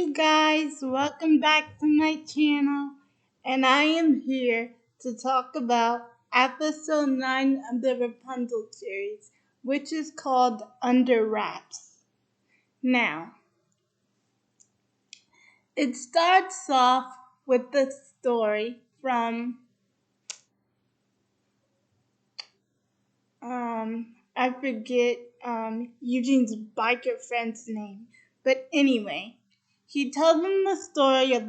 you guys, welcome back to my channel, and I am here to talk about episode 9 of the Rapunzel series, which is called Under Wraps. Now, it starts off with the story from, I forget Eugene's biker friend's name, but anyway, he tells them the story of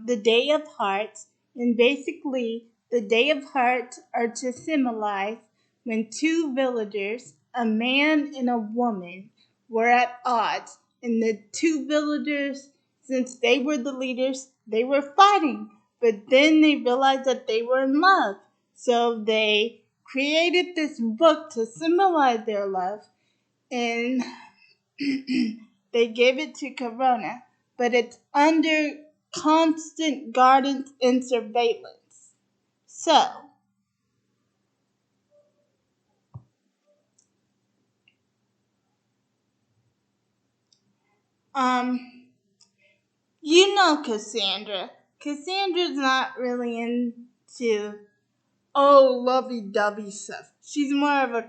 the Day of Hearts, and basically, the Day of Hearts are to symbolize when two villagers, a man and a woman, were at odds, and the two villagers, since they were the leaders, they were fighting, but then they realized that they were in love, so they created this book to symbolize their love, and they gave it to Corona, but it's under constant guidance and surveillance. So, you know Cassandra. Cassandra's not really into lovey-dovey stuff. She's more of a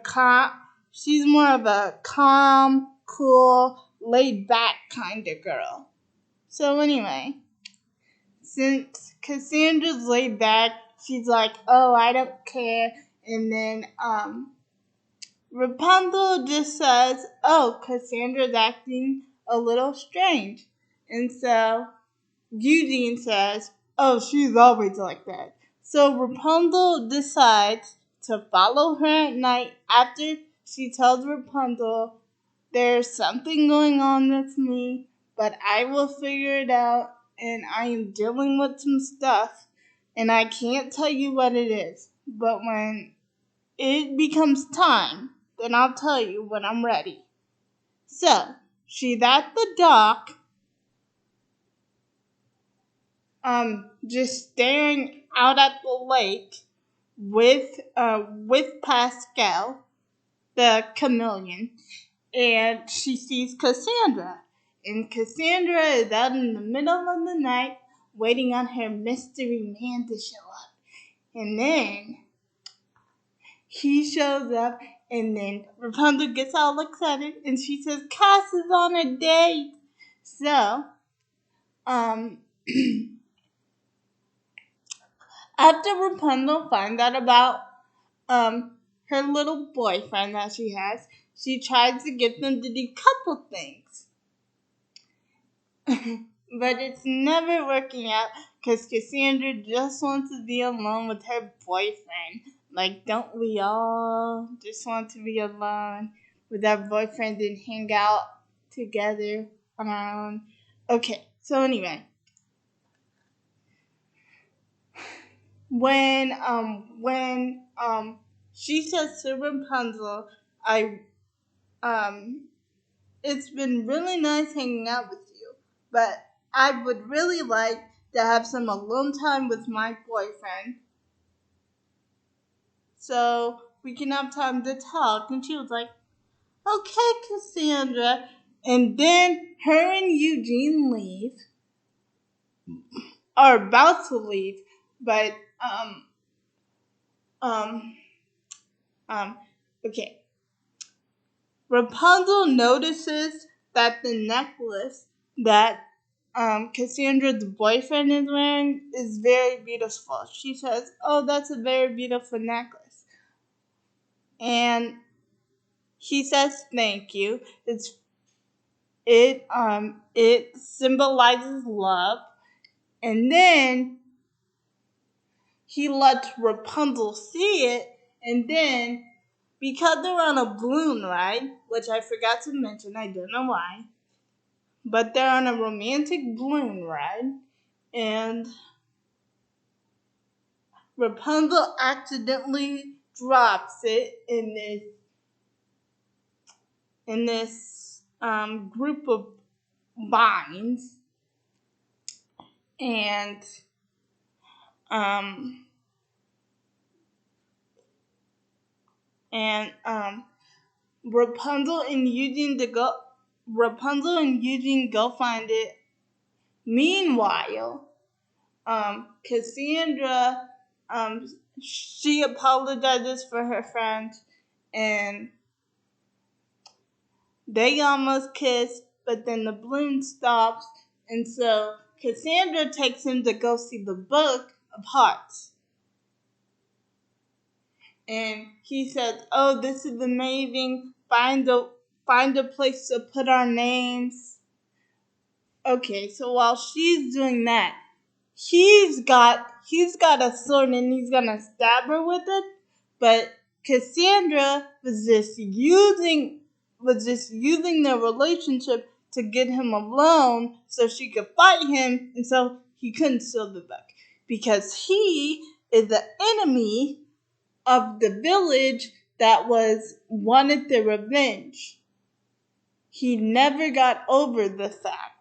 calm, cool, laid-back kind of girl. So anyway, since Cassandra's laid back, she's like, oh, I don't care. And then Rapunzel just says, oh, Cassandra's acting a little strange. And so Eugene says, oh, she's always like that. So Rapunzel decides to follow her at night after she tells Rapunzel, there's something going on with me, but I will figure it out, and I am dealing with some stuff, and I can't tell you what it is. But when it becomes time, then I'll tell you when I'm ready. So, she's at the dock, just staring out at the lake with Pascal, the chameleon, and she sees Cassandra. And Cassandra is out in the middle of the night waiting on her mystery man to show up. And then he shows up, and then Rapunzel gets all excited, and she says, Cass is on a date. So, after Rapunzel finds out about her little boyfriend that she has, she tries to get them to do couple things. But it's never working out because Cassandra just wants to be alone with her boyfriend. Like, don't we all just want to be alone with our boyfriend and hang out together on our own? Okay, so anyway. When she says to Rapunzel, it's been really nice hanging out with you, but I would really like to have some alone time with my boyfriend, so we can have time to talk. And she was like, okay, Cassandra. And then her and Eugene leave, are about to leave, but okay. Rapunzel notices that the necklace that Cassandra's boyfriend is wearing is very beautiful. She says, oh, that's a very beautiful necklace. And he says thank you. It symbolizes love. And then he lets Rapunzel see it, and then because they're on a balloon ride, which I forgot to mention, I don't know why, but they're on a romantic balloon ride, and Rapunzel accidentally drops it in this group of vines, and um, and Rapunzel and Eugene go find it, Meanwhile, Cassandra, she apologizes for her friend, and they almost kiss, but then the balloon stops, and so Cassandra takes him to go see the Book of Hearts. And he says, "Oh, this is amazing. Find a place to put our names." Okay, so while she's doing that, he's got a sword and he's gonna stab her with it, but Cassandra was just using their relationship to get him alone so she could fight him, and so he couldn't steal the book because he is the enemy of the village that wanted their revenge. He never got over the fact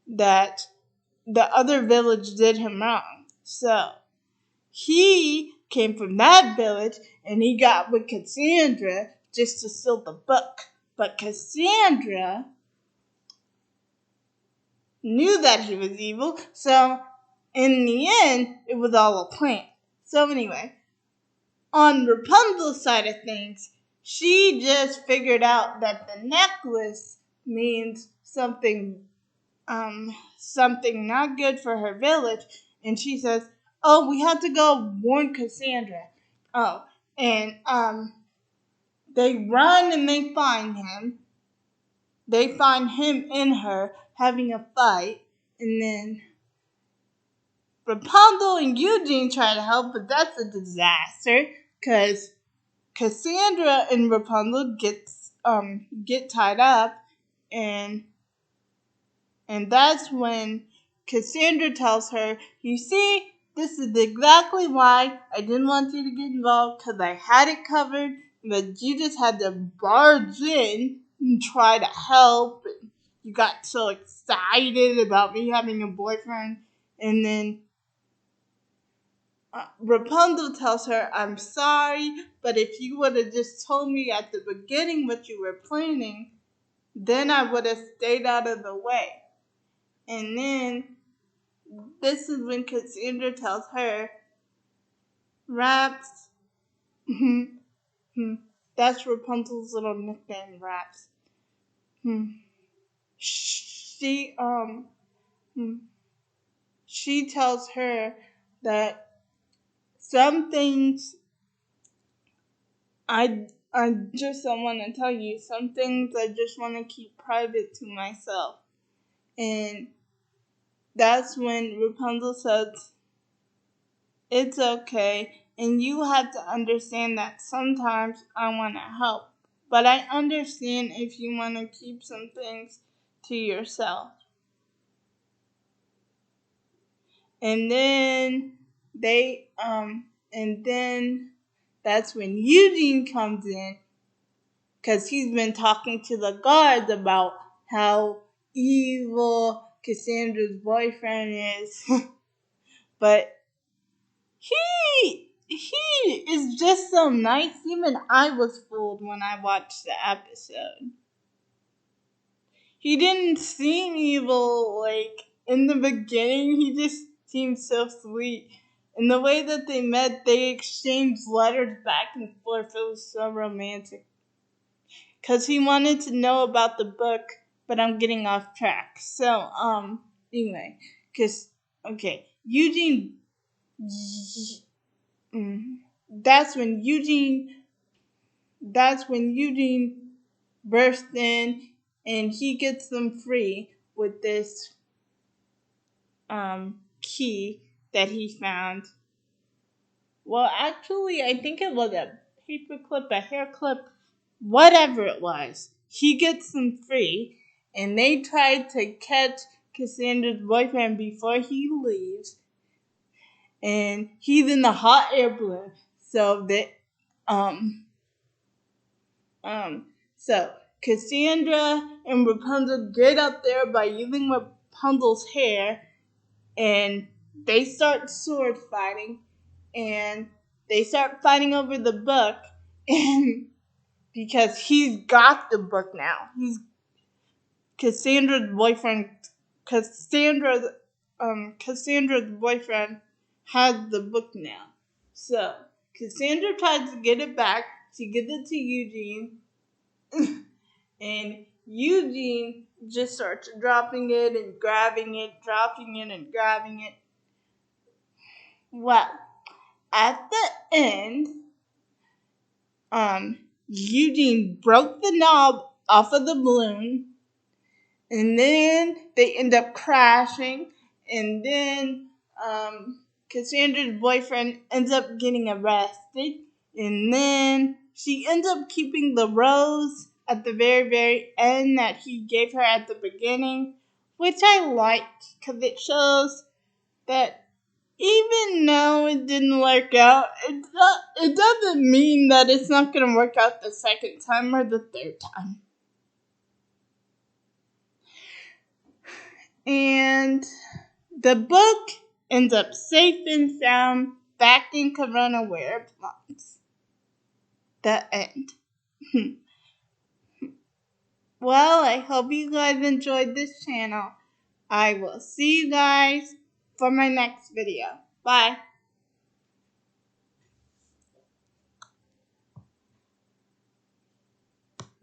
that the other village did him wrong. So he came from that village and he got with Cassandra just to steal the book. But Cassandra knew that he was evil, so in the end, it was all a plan. So anyway, on Rapunzel's side of things, she just figured out that the necklace means something not good for her village, and she says, "Oh, we have to go warn Cassandra." Oh, and they run and they find him. They find him and her having a fight, and then Rapunzel and Eugene try to help, but that's a disaster because Cassandra and Rapunzel get tied up, and that's when Cassandra tells her, "You see, this is exactly why I didn't want you to get involved, because I had it covered, but you just had to barge in and try to help, and you got so excited about me having a boyfriend." And then Rapunzel tells her, "I'm sorry, but if you would have just told me at the beginning what you were planning, then I would have stayed out of the way." And then this is when Cassandra tells her, "Raps," that's Rapunzel's little nickname, Raps. She she tells her that some things I just don't want to tell you. Some things I just want to keep private to myself. And that's when Rapunzel says, "It's okay, and you have to understand that sometimes I want to help, but I understand if you want to keep some things to yourself." And then and then that's when Eugene comes in, because he's been talking to the guards about how evil Cassandra's boyfriend is. But he is just so nice. Even I was fooled when I watched the episode. He didn't seem evil like in the beginning. He just seemed so sweet. And the way that they met, they exchanged letters back and forth. It was so romantic. Because he wanted to know about the book, but I'm getting off track. So, anyway, Eugene, that's when Eugene bursts in, and he gets them free with this key that he found. Well, actually, I think it was a paper clip, a hair clip, whatever it was. He gets them free, and they try to catch Cassandra's boyfriend before he leaves, and he's in the hot air balloon. So that so Cassandra and Rapunzel get up there by using Rapunzel's hair, and they start sword fighting, and they start fighting over the book, and because he's got the book now, Cassandra's boyfriend Cassandra's boyfriend has the book now. So Cassandra tries to get it back. She gives it to Eugene, and Eugene just starts dropping it and grabbing it, dropping it and grabbing it. Well, at the end, Eugene broke the knob off of the balloon, and then they end up crashing, and then Cassandra's boyfriend ends up getting arrested, and then she ends up keeping the rose at the very, very end that he gave her at the beginning, which I liked because it shows that even though it didn't work out, it doesn't mean that it's not going to work out the second time or the third time. And the book ends up safe and sound back in Corona where it belongs. The end. Well, I hope you guys enjoyed this channel. I will see you guys for my next video. Bye.